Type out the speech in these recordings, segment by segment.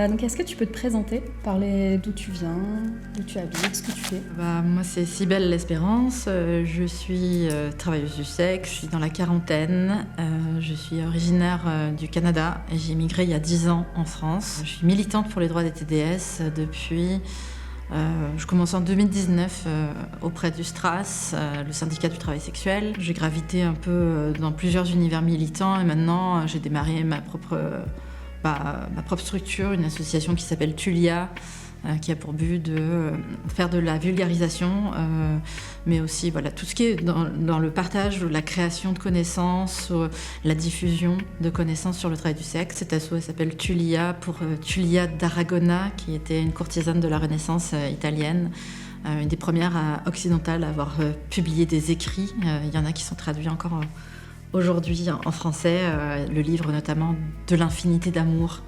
Donc est-ce que tu peux te présenter, parler d'où tu viens, d'où tu habites, ce que tu fais? Moi, c'est Cybèle L'Espérance. Je suis travailleuse du sexe, je suis dans la quarantaine. Je suis originaire du Canada et j'ai immigré il y a 10 ans en France. Je suis militante pour les droits des TDS depuis... je commence en 2019 auprès du STRAS, le syndicat du travail sexuel. J'ai gravité un peu dans plusieurs univers militants et maintenant j'ai démarré ma propre structure, une association qui s'appelle Tulia, qui a pour but de faire de la vulgarisation, mais aussi tout ce qui est dans le partage, la création de connaissances, la diffusion de connaissances sur le travail du sexe. Cette asso elle s'appelle Tulia pour Tulia d'Aragona, qui était une courtisane de la Renaissance italienne, une des premières occidentales à avoir publié des écrits. Il y en a qui sont traduits encore aujourd'hui en français, le livre notamment de l'infinité d'amour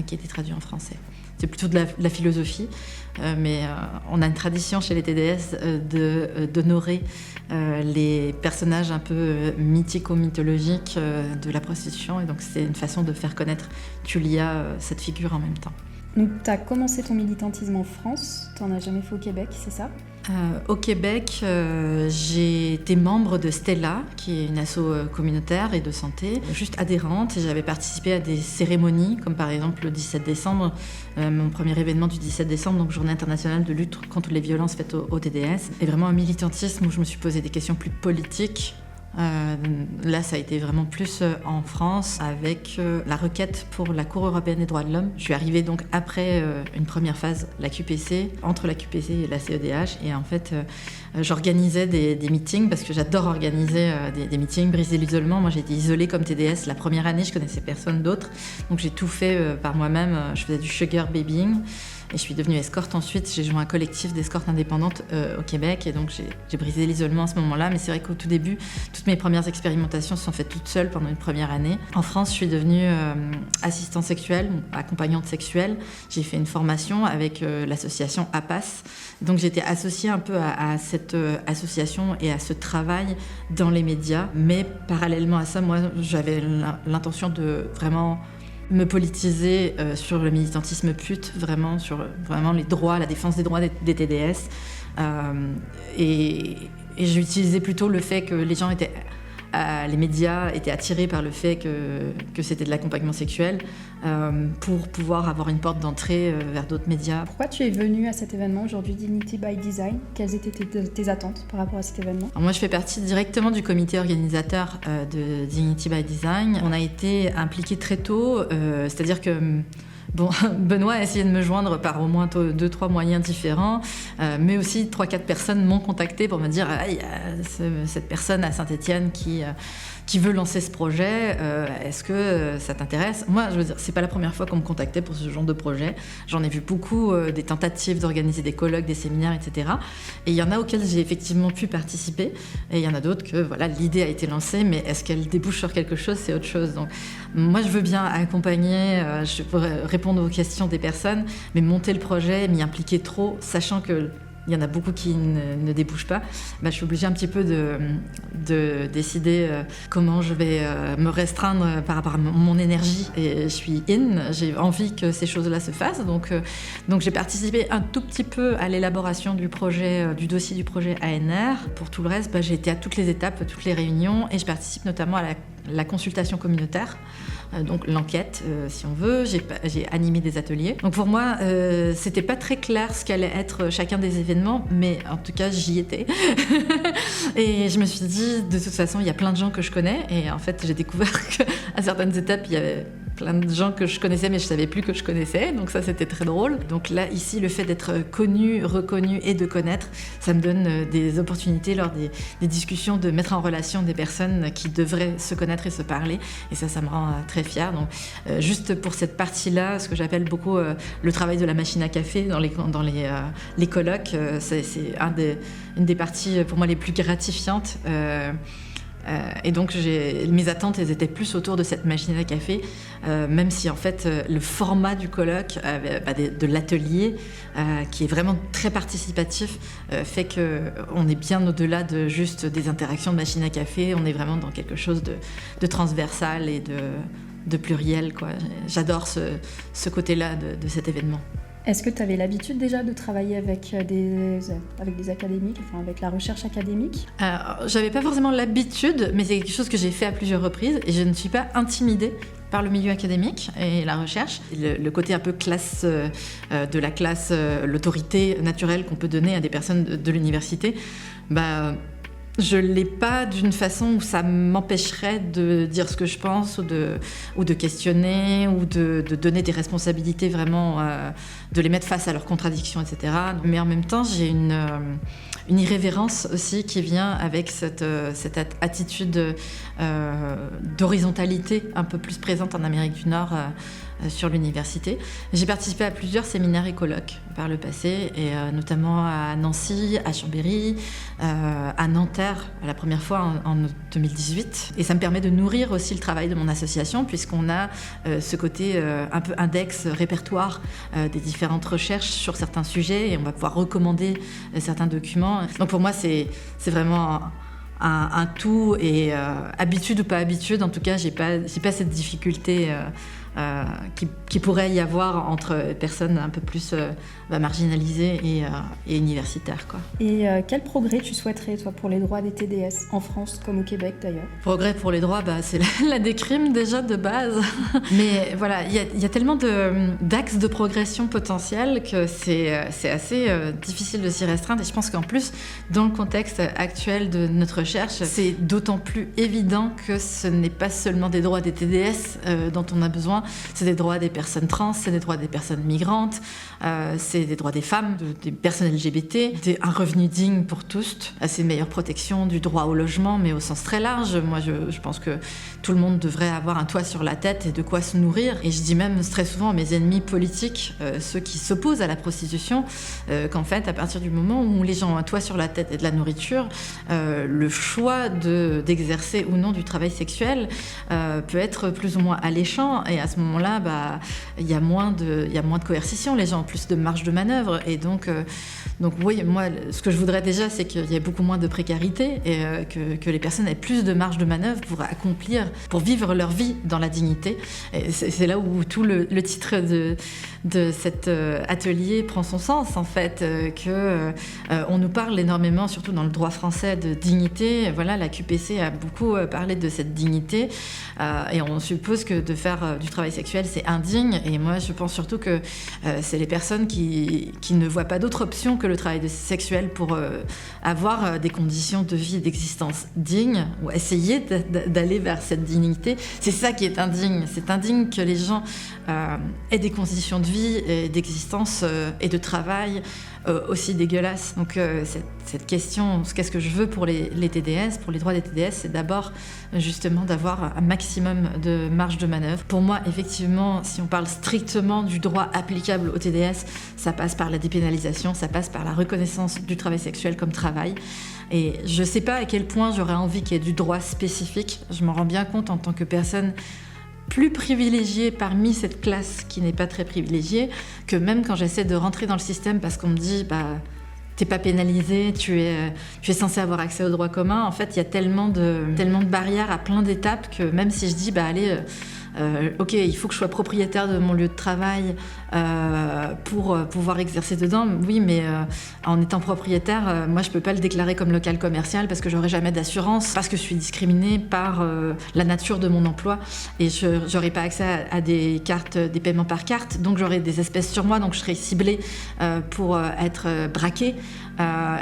qui a été traduit en français. C'est plutôt de la philosophie, mais on a une tradition chez les TDS d'honorer les personnages un peu mythico-mythologiques de la prostitution, et donc c'est une façon de faire connaître Tulia, cette figure en même temps. Donc tu as commencé ton militantisme en France, tu n'en as jamais fait au Québec, c'est ça? Au Québec, j'ai été membre de Stella, qui est une asso communautaire et de santé, juste adhérente, et j'avais participé à des cérémonies, comme par exemple le 17 décembre, mon premier événement du 17 décembre, donc Journée internationale de lutte contre les violences faites au TDS, et vraiment un militantisme où je me suis posé des questions plus politiques. Là, ça a été vraiment plus en France avec la requête pour la Cour européenne des droits de l'homme. Je suis arrivée donc après une première phase, la QPC, entre la QPC et la CEDH, et en fait j'organisais des meetings parce que j'adore organiser des meetings, briser l'isolement. Moi j'ai été isolée comme TDS la première année, je connaissais personne d'autre, donc j'ai tout fait par moi-même. Je faisais du sugar babying. Et je suis devenue escorte ensuite, j'ai joint un collectif d'escortes indépendantes au Québec, et donc j'ai brisé l'isolement à ce moment-là. Mais c'est vrai qu'au tout début, toutes mes premières expérimentations se sont faites toutes seules pendant une première année. En France, je suis devenue assistante sexuelle, accompagnante sexuelle. J'ai fait une formation avec l'association APAS. Donc j'étais associée un peu à cette association et à ce travail dans les médias. Mais parallèlement à ça, moi, j'avais l'intention de vraiment me politiser sur le militantisme pute, vraiment sur les droits, la défense des droits des TDS. Et j'utilisais plutôt le fait que les gens les médias étaient attirés par le fait que c'était de l'accompagnement sexuel pour pouvoir avoir une porte d'entrée vers d'autres médias. Pourquoi tu es venue à cet événement aujourd'hui, Dignity by Design? Quelles étaient tes attentes par rapport à cet événement? Alors moi, je fais partie directement du comité organisateur de Dignity by Design. On a été impliqués très tôt, c'est-à-dire que Benoît a essayé de me joindre par au moins 2-3 moyens différents, mais aussi 3-4 personnes m'ont contacté pour me dire il y a cette personne à Saint-Étienne qui veut lancer ce projet, est-ce que ça t'intéresse? Moi, je veux dire, c'est pas la première fois qu'on me contactait pour ce genre de projet. J'en ai vu beaucoup, des tentatives d'organiser des colloques, des séminaires, etc. Et il y en a auxquels j'ai effectivement pu participer, et il y en a d'autres que l'idée a été lancée, mais est-ce qu'elle débouche sur quelque chose? C'est autre chose. Donc moi, je veux bien accompagner, je peux répondre aux questions des personnes, mais monter le projet, m'y impliquer trop, sachant que il y en a beaucoup qui ne débouchent pas, je suis obligée un petit peu de décider comment je vais me restreindre par rapport à mon énergie. Et je suis j'ai envie que ces choses-là se fassent. Donc j'ai participé un tout petit peu à l'élaboration du projet, du dossier du projet ANR. Pour tout le reste, j'ai été à toutes les étapes, toutes les réunions, et je participe notamment à la consultation communautaire. Donc l'enquête, si on veut, j'ai animé des ateliers. Donc pour moi, c'était pas très clair ce qu'allait être chacun des événements, mais en tout cas, j'y étais. Et je me suis dit, de toute façon, il y a plein de gens que je connais, et en fait, j'ai découvert qu'à certaines étapes, il y avait plein de gens que je connaissais, mais je savais plus que je connaissais, donc ça, c'était très drôle. Donc là, ici, le fait d'être connu, reconnu et de connaître, ça me donne des opportunités lors des discussions de mettre en relation des personnes qui devraient se connaître et se parler, et ça me rend très fière. Donc juste pour cette partie-là, ce que j'appelle beaucoup le travail de la machine à café dans les colloques, c'est une des parties pour moi les plus gratifiantes. Et donc mes attentes, elles étaient plus autour de cette machine à café, même si en fait le format du colloque, de l'atelier, qui est vraiment très participatif, fait qu'on est bien au-delà de juste des interactions de machine à café. On est vraiment dans quelque chose de transversal et de pluriel, quoi. J'adore ce côté-là de cet événement. Est-ce que tu avais l'habitude déjà de travailler avec des académiques, enfin avec la recherche académique ? J'avais pas forcément l'habitude, mais c'est quelque chose que j'ai fait à plusieurs reprises et je ne suis pas intimidée par le milieu académique et la recherche. Le côté un peu classe de la classe, l'autorité naturelle qu'on peut donner à des personnes de l'université, je ne l'ai pas d'une façon où ça m'empêcherait de dire ce que je pense ou de questionner ou de donner des responsabilités vraiment, de les mettre face à leurs contradictions, etc. Mais en même temps, j'ai une irrévérence aussi qui vient avec cette attitude d'horizontalité un peu plus présente en Amérique du Nord sur l'université. J'ai participé à plusieurs séminaires et colloques par le passé, et notamment à Nancy, à Chambéry, à Nanterre, la première fois en 2018. Et ça me permet de nourrir aussi le travail de mon association, puisqu'on a ce côté un peu index, répertoire des différentes recherches sur certains sujets, et on va pouvoir recommander certains documents. Donc pour moi, c'est vraiment un tout, et habitude ou pas habitude, en tout cas, j'ai pas cette difficulté qui pourrait y avoir entre personnes un peu plus marginalisées et universitaires, quoi. Et quel progrès tu souhaiterais, toi, pour les droits des TDS, en France comme au Québec d'ailleurs ? Progrès pour les droits, c'est la décrime déjà de base. Mais voilà, il y a tellement d'axes de progression potentiels que c'est assez difficile de s'y restreindre. Et je pense qu'en plus, dans le contexte actuel de notre recherche, c'est d'autant plus évident que ce n'est pas seulement des droits des TDS dont on a besoin, c'est des droits des personnes trans, c'est des droits des personnes migrantes, c'est des droits des femmes, des personnes LGBT, un revenu digne pour tous, c'est une meilleure protection du droit au logement, mais au sens très large. Moi, je pense que tout le monde devrait avoir un toit sur la tête et de quoi se nourrir. Et je dis même très souvent à mes ennemis politiques, ceux qui s'opposent à la prostitution, qu'en fait, à partir du moment où les gens ont un toit sur la tête et de la nourriture, le choix d'exercer ou non du travail sexuel peut être plus ou moins alléchant. Et à ce moment-là, il y a moins de coercition, les gens ont plus de marge de manœuvre. Et donc oui, moi, ce que je voudrais déjà, c'est qu'il y ait beaucoup moins de précarité et que les personnes aient plus de marge de manœuvre pour vivre leur vie dans la dignité. Et c'est là où tout le titre de cet atelier prend son sens, en fait, on nous parle énormément, surtout dans le droit français, de dignité. Voilà, la QPC a beaucoup parlé de cette dignité, et on suppose que de faire du travail sexuel, c'est indigne. Et moi, je pense surtout que c'est les personnes qui ne voient pas d'autre option que le travail sexuel pour avoir des conditions de vie et d'existence dignes, ou essayer d'aller vers cette dignité. C'est ça qui est indigne. C'est indigne que les gens aient des conditions de vie et d'existence et de travail aussi dégueulasses. Donc cette question, qu'est-ce que je veux pour les TDS, pour les droits des TDS, c'est d'abord justement d'avoir un maximum de marge de manœuvre. Pour moi, effectivement, si on parle strictement du droit applicable aux TDS, ça passe par la dépénalisation, ça passe par la reconnaissance du travail sexuel comme travail. Et je ne sais pas à quel point j'aurais envie qu'il y ait du droit spécifique. Je m'en rends bien compte en tant que personne plus privilégiée parmi cette classe qui n'est pas très privilégiée, que même quand j'essaie de rentrer dans le système parce qu'on me dit t'es pas pénalisé, tu es censé avoir accès aux droits communs, en fait il y a tellement de barrières à plein d'étapes que même si je dis ok, il faut que je sois propriétaire de mon lieu de travail pour pouvoir exercer dedans. Oui, mais en étant propriétaire, moi je peux pas le déclarer comme local commercial parce que j'aurai jamais d'assurance, parce que je suis discriminée par la nature de mon emploi et j'aurai pas accès à des cartes, des paiements par carte, donc j'aurai des espèces sur moi, donc je serai ciblée pour être braquée.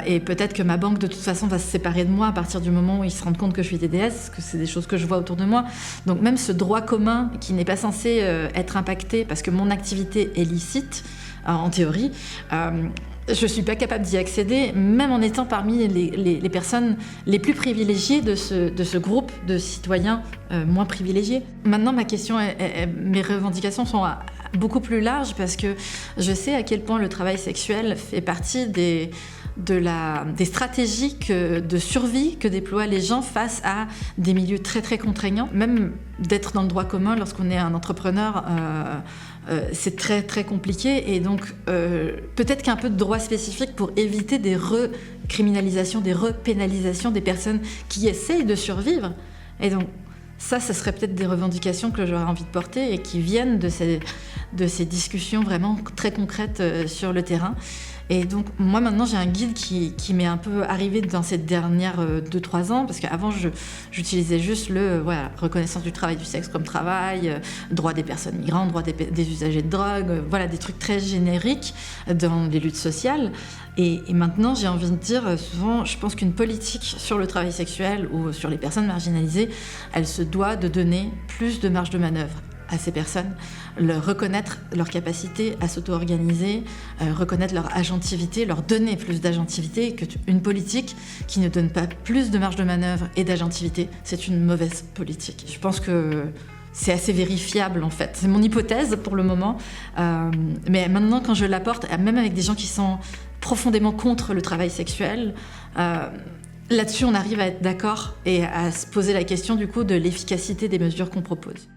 Et peut-être que ma banque de toute façon va se séparer de moi à partir du moment où ils se rendent compte que je suis TDS, parce que c'est des choses que je vois autour de moi. Donc même ce droit commun qui n'est pas censé être impacté parce que mon activité est licite, en théorie, je ne suis pas capable d'y accéder, même en étant parmi les personnes les plus privilégiées de ce groupe de citoyens moins privilégiés. Maintenant, mes revendications sont beaucoup plus larges parce que je sais à quel point le travail sexuel fait partie des stratégies de survie que déploient les gens face à des milieux très très contraignants. Même d'être dans le droit commun lorsqu'on est un entrepreneur, c'est très très compliqué. Et donc peut-être qu'un peu de droit spécifique pour éviter des recriminalisations, des repénalisations des personnes qui essayent de survivre. Et donc Ça serait peut-être des revendications que j'aurais envie de porter et qui viennent de ces discussions vraiment très concrètes sur le terrain. Et donc, moi, maintenant, j'ai un guide qui m'est un peu arrivé dans ces dernières 2-3 ans, parce qu'avant, j'utilisais juste reconnaissance du travail du sexe comme travail, droit des personnes migrantes, droit des usagers de drogue, des trucs très génériques dans les luttes sociales. Et maintenant, j'ai envie de dire, souvent, je pense qu'une politique sur le travail sexuel ou sur les personnes marginalisées, elle se doit de donner plus de marge de manœuvre à ces personnes, leur reconnaître leur capacité à s'auto-organiser, reconnaître leur agentivité, leur donner plus d'agentivité, qu'une politique qui ne donne pas plus de marge de manœuvre et d'agentivité, c'est une mauvaise politique. Je pense que c'est assez vérifiable en fait. C'est mon hypothèse pour le moment, mais maintenant quand je l'apporte, même avec des gens qui sont profondément contre le travail sexuel, là-dessus on arrive à être d'accord et à se poser la question du coup de l'efficacité des mesures qu'on propose.